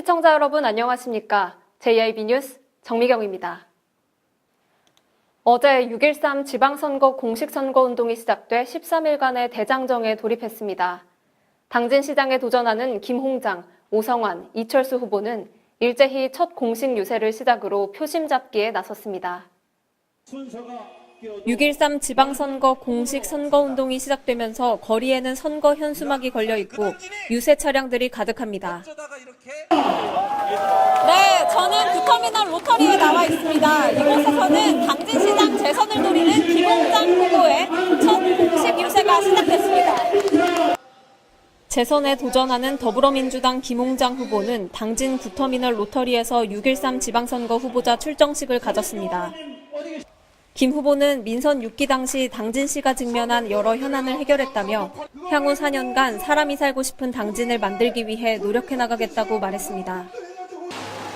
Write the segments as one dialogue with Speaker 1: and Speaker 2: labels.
Speaker 1: 시청자 여러분 안녕하십니까? JIB 뉴스 정미경입니다. 어제 6.13 지방선거 공식선거운동이 시작돼 13일간의 대장정에 돌입했습니다. 당진시장에 도전하는 김홍장, 오성환, 이철수 후보는 일제히 첫 공식 유세를 시작으로 표심 잡기에 나섰습니다. 6.13 지방선거 공식 선거운동이 시작되면서 거리에는 선거 현수막이 걸려있고 유세 차량들이 가득합니다.
Speaker 2: 네, 저는 구터미널 로터리에 나와 있습니다. 이곳에서는 당진시장 재선을 노리는 김홍장 후보의 첫 공식 유세가 시작됐습니다.
Speaker 1: 재선에 도전하는 더불어민주당 김홍장 후보는 당진 구터미널 로터리에서 6.13 지방선거 후보자 출정식을 가졌습니다. 김 후보는 민선 6기 당시 당진시가 직면한 여러 현안을 해결했다며 향후 4년간 사람이 살고 싶은 당진을 만들기 위해 노력해 나가겠다고 말했습니다.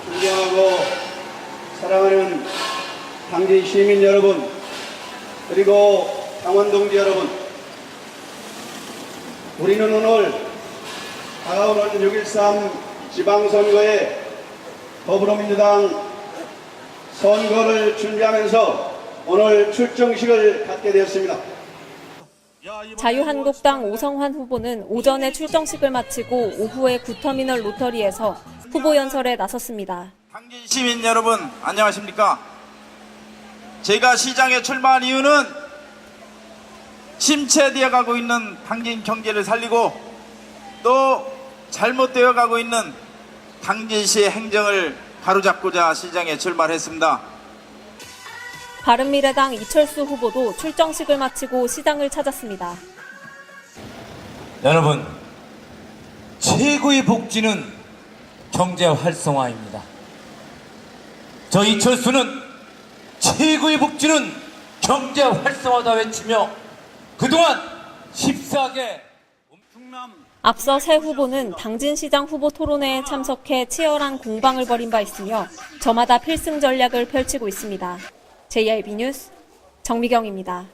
Speaker 3: 존경하고 사랑하는 당진 시민 여러분, 그리고 당원 동지 여러분, 우리는 오늘 다가오는 6.13 지방선거에 더불어민주당 선거를 준비하면서 오늘 출정식을 갖게 되었습니다.
Speaker 1: 자유한국당 오성환 후보는 오전에 출정식을 마치고 오후에 구터미널 로터리에서 후보 연설에 나섰습니다.
Speaker 4: 당진 시민 여러분 안녕하십니까? 제가 시장에 출마한 이유는 침체되어 가고 있는 당진 경제를 살리고 또 잘못되어 가고 있는 당진시의 행정을 바로잡고자 시장에 출마를 했습니다.
Speaker 1: 바른미래당 이철수 후보도 출정식을 마치고 시장을 찾았습니다.
Speaker 5: 여러분, 최고의 복지는 경제 활성화입니다. 저 이철수는 최고의 복지는 경제 활성화다 외치며 그동안 14개
Speaker 1: 앞서 새 후보는 당진시장 후보 토론회에 참석해 치열한 공방을 벌인 바 있으며 저마다 필승 전략을 펼치고 있습니다. JIB 뉴스 정미경입니다.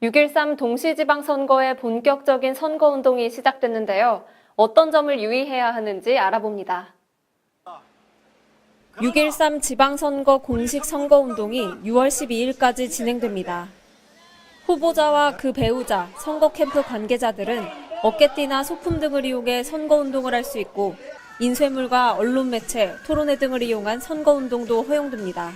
Speaker 1: 6.13 동시지방선거의 본격적인 선거운동이 시작됐는데요. 어떤 점을 유의해야 하는지 알아봅니다. 6.13 지방선거 공식 선거운동이 6월 12일까지 진행됩니다. 후보자와 그 배우자, 선거 캠프 관계자들은 어깨띠나 소품 등을 이용해 선거운동을 할 수 있고 인쇄물과 언론 매체, 토론회 등을 이용한 선거운동도 허용됩니다.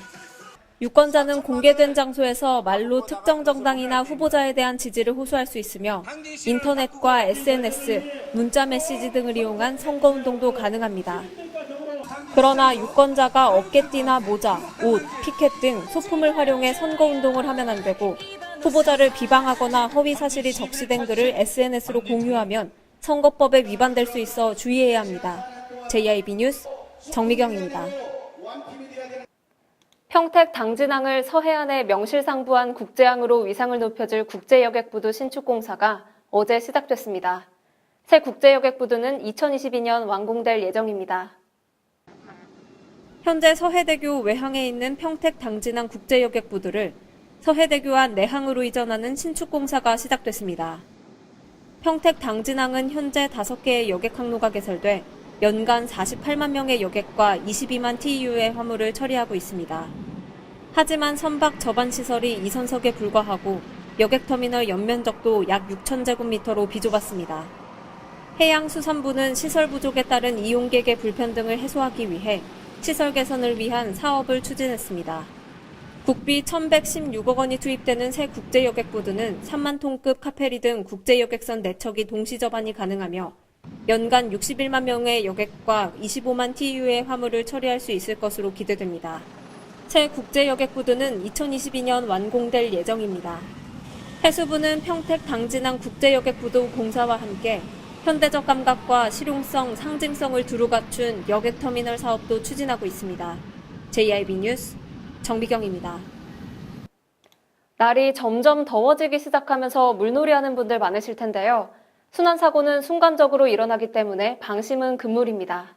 Speaker 1: 유권자는 공개된 장소에서 말로 특정 정당이나 후보자에 대한 지지를 호소할 수 있으며 인터넷과 SNS, 문자 메시지 등을 이용한 선거운동도 가능합니다. 그러나 유권자가 어깨띠나 모자, 옷, 피켓 등 소품을 활용해 선거운동을 하면 안 되고 후보자를 비방하거나 허위 사실이 적시된 글을 SNS로 공유하면 선거법에 위반될 수 있어 주의해야 합니다. JIB 뉴스 정미경입니다. 평택 당진항을 서해안에 명실상부한 국제항으로 위상을 높여줄 국제여객부두 신축공사가 어제 시작됐습니다. 새 국제여객부두는 2022년 완공될 예정입니다. 현재 서해대교 외항에 있는 평택 당진항 국제여객부두를 서해대교와 내항으로 이전하는 신축공사가 시작됐습니다. 평택 당진항은 현재 5개의 여객 항로가 개설돼 연간 48만 명의 여객과 22만 TEU의 화물을 처리하고 있습니다. 하지만 선박 저반 시설이 2선석에 불과하고 여객터미널 연면적도 약 6,000제곱미터로 비좁았습니다. 해양수산부는 시설 부족에 따른 이용객의 불편등을 해소하기 위해 시설 개선을 위한 사업을 추진했습니다. 국비 1,116억 원이 투입되는 새 국제여객부두는 3만 톤급 카페리 등 국제여객선 4척이 동시 접안이 가능하며 연간 61만 명의 여객과 25만 TEU의 화물을 처리할 수 있을 것으로 기대됩니다. 새 국제여객부두는 2022년 완공될 예정입니다. 해수부는 평택 당진항 국제여객부두 공사와 함께 현대적 감각과 실용성, 상징성을 두루 갖춘 여객터미널 사업도 추진하고 있습니다. JIB 뉴스 정미경입니다. 날이 점점 더워지기 시작하면서 물놀이하는 분들 많으실 텐데요. 순환사고는 순간적으로 일어나기 때문에 방심은 금물입니다.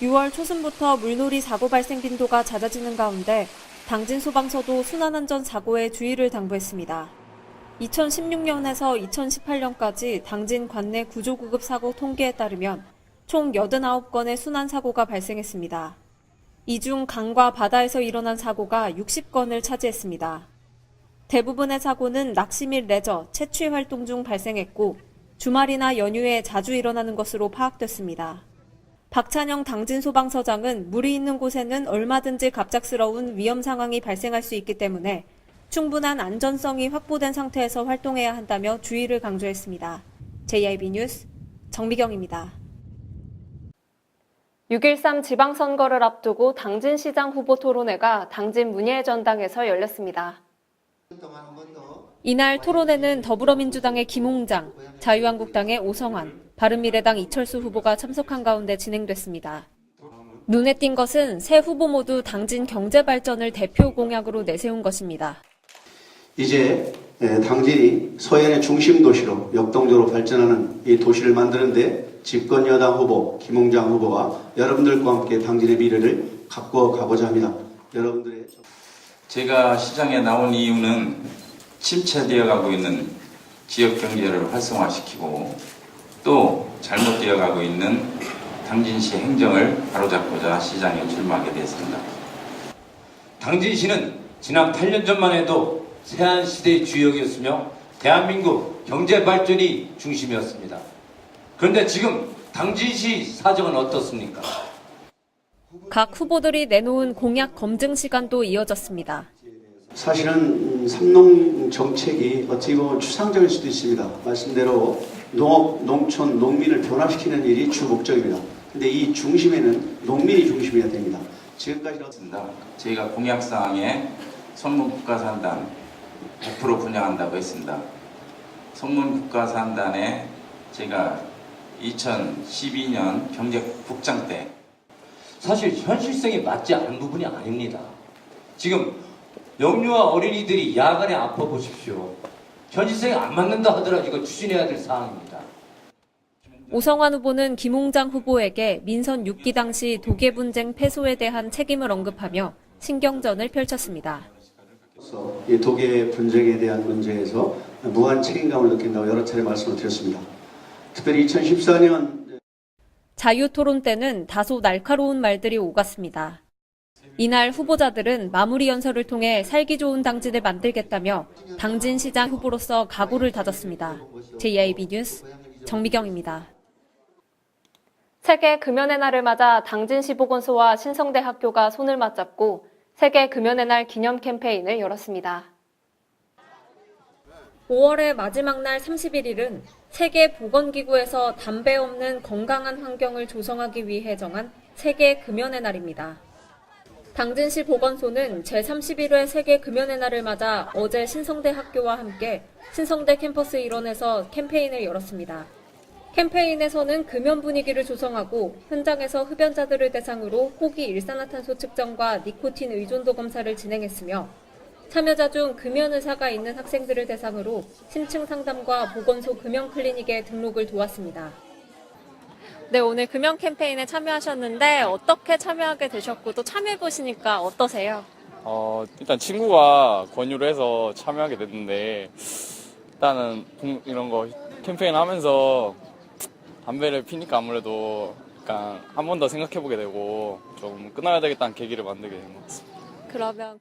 Speaker 1: 6월 초순부터 물놀이 사고 발생 빈도가 잦아지는 가운데 당진소방서도 순환안전사고에 주의를 당부했습니다. 2016년에서 2018년까지 당진 관내 구조구급 사고 통계에 따르면 총 89건의 순환사고가 발생했습니다. 이 중 강과 바다에서 일어난 사고가 60건을 차지했습니다. 대부분의 사고는 낚시 및 레저, 채취 활동 중 발생했고 주말이나 연휴에 자주 일어나는 것으로 파악됐습니다. 박찬영 당진소방서장은 물이 있는 곳에는 얼마든지 갑작스러운 위험 상황이 발생할 수 있기 때문에 충분한 안전성이 확보된 상태에서 활동해야 한다며 주의를 강조했습니다. JIB 뉴스 정미경입니다. 6.13 지방선거를 앞두고 당진시장 후보 토론회가 당진 문예의 전당에서 열렸습니다. 이날 토론회는 더불어민주당의 김홍장, 자유한국당의 오성환, 바른미래당 이철수 후보가 참석한 가운데 진행됐습니다. 눈에 띈 것은 세 후보 모두 당진 경제 발전을 대표 공약으로 내세운 것입니다.
Speaker 3: 이제 당진이 서해안의 중심 도시로 역동적으로 발전하는 이 도시를 만드는데 집권 여당 후보 김홍장 후보가 여러분들과 함께 당진의 미래를 가꾸어 가고자 합니다. 여러분들의
Speaker 6: 제가 시장에 나온 이유는 침체되어 가고 있는 지역 경제를 활성화시키고 또 잘못되어 가고 있는 당진시 행정을 바로잡고자 시장에 출마하게 됐습니다.
Speaker 5: 당진시는 지난 8년 전만 해도 세안시대의 주역이었으며 대한민국 경제 발전이 중심이었습니다. 그런데 지금 당진시 사정은 어떻습니까?
Speaker 1: 각 후보들이 내놓은 공약 검증 시간도 이어졌습니다.
Speaker 3: 사실은 삼농 정책이 어찌 보면 추상적일 수도 있습니다. 말씀대로 농업, 농촌, 농민을 변화시키는 일이 주 목적입니다. 근데 이 중심에는 농민이 중심이어야 됩니다. 지금까지
Speaker 6: 저희가 공약사항에 son문국가산단 100% 분양한다고 했습니다. son문국가산단에 제가 2012년 경제국장 때
Speaker 5: 사실 현실성이 맞지 않은 부분이 아닙니다. 지금 영유아 어린이들이 야간에 아파 보십시오. 현실성이 안 맞는다 하더라도 이거 추진해야 될 사항입니다.
Speaker 1: 오성환 후보는 김홍장 후보에게 민선 6기 당시 독일 분쟁 패소에 대한 책임을 언급하며 신경전을 펼쳤습니다.
Speaker 3: 이 독일 분쟁에 대한 문제에서 무한 책임감을 느낀다고 여러 차례 말씀을 드렸습니다. 특별히 2014년
Speaker 1: 자유토론 때는 다소 날카로운 말들이 오갔습니다. 이날 후보자들은 마무리 연설을 통해 살기 좋은 당진을 만들겠다며 당진시장 후보로서 각오를 다졌습니다. JIB 뉴스 정미경입니다. 세계 금연의 날을 맞아 당진시 보건소와 신성대 학교가 손을 맞잡고 세계 금연의 날 기념 캠페인을 열었습니다. 5월의 마지막 날 31일은 세계보건기구에서 담배 없는 건강한 환경을 조성하기 위해 정한 세계 금연의 날입니다. 당진시 보건소는 제31회 세계 금연의 날을 맞아 어제 신성대 학교와 함께 신성대 캠퍼스 일원에서 캠페인을 열었습니다. 캠페인에서는 금연 분위기를 조성하고 현장에서 흡연자들을 대상으로 호기 일산화탄소 측정과 니코틴 의존도 검사를 진행했으며 참여자 중 금연 의사가 있는 학생들을 대상으로 심층 상담과 보건소 금연 클리닉에 등록을 도왔습니다. 네, 오늘 금연 캠페인에 참여하셨는데 어떻게 참여하게 되셨고 또 참여해보시니까 어떠세요?
Speaker 7: 일단 친구가 권유를 해서 참여하게 됐는데 일단은 이런 거 캠페인 하면서 담배를 피니까 아무래도 약간 한 번 더 생각해보게 되고 좀 끊어야 되겠다는 계기를 만들게 된 것 같습니다.
Speaker 1: 그러면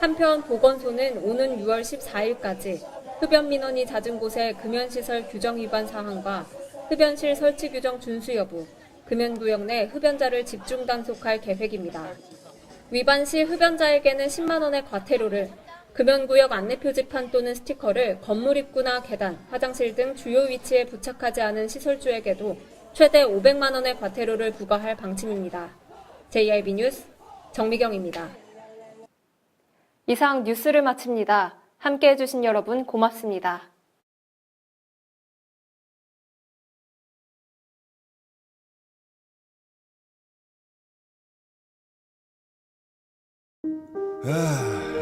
Speaker 1: 한편 보건소는 오는 6월 14일까지 흡연 민원이 잦은 곳의 금연시설 규정 위반 사항과 흡연실 설치 규정 준수 여부, 금연구역 내 흡연자를 집중 단속할 계획입니다. 위반 시 흡연자에게는 10만 원의 과태료를, 금연구역 안내표지판 또는 스티커를 건물 입구나 계단, 화장실 등 주요 위치에 부착하지 않은 시설주에게도 최대 500만 원의 과태료를 부과할 방침입니다. JIB 뉴스 정미경입니다. 이상 뉴스를 마칩니다. 함께해 주신 여러분 고맙습니다.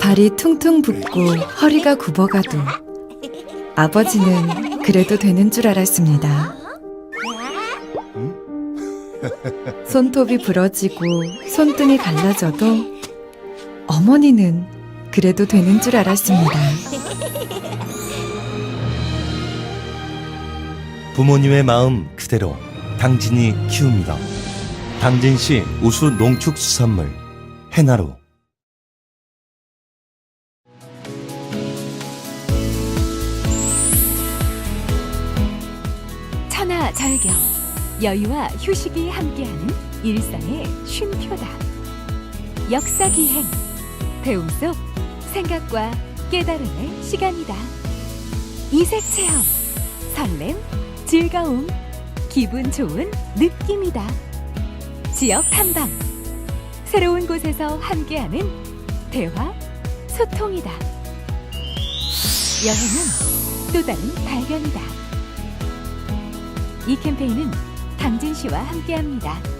Speaker 8: 발이 퉁퉁 붓고 허리가 굽어가도 아버지는 그래도 되는 줄 알았습니다. 손톱이 부러지고 손등이 갈라져도 어머니는 그래도 되는 줄 알았습니다.
Speaker 9: 부모님의 마음 그대로 당진이 키웁니다. 당진시 우수 농축수산물 해나루.
Speaker 10: 천하절경, 여유와 휴식이 함께하는 일상의 쉼표다. 역사기행, 배움 속 생각과 깨달음의 시간이다. 이색체험, 설렘, 즐거움, 기분 좋은 느낌이다. 지역탐방, 새로운 곳에서 함께하는 대화, 소통이다. 여행은 또 다른 발견이다. 이 캠페인은 당진시와 함께합니다.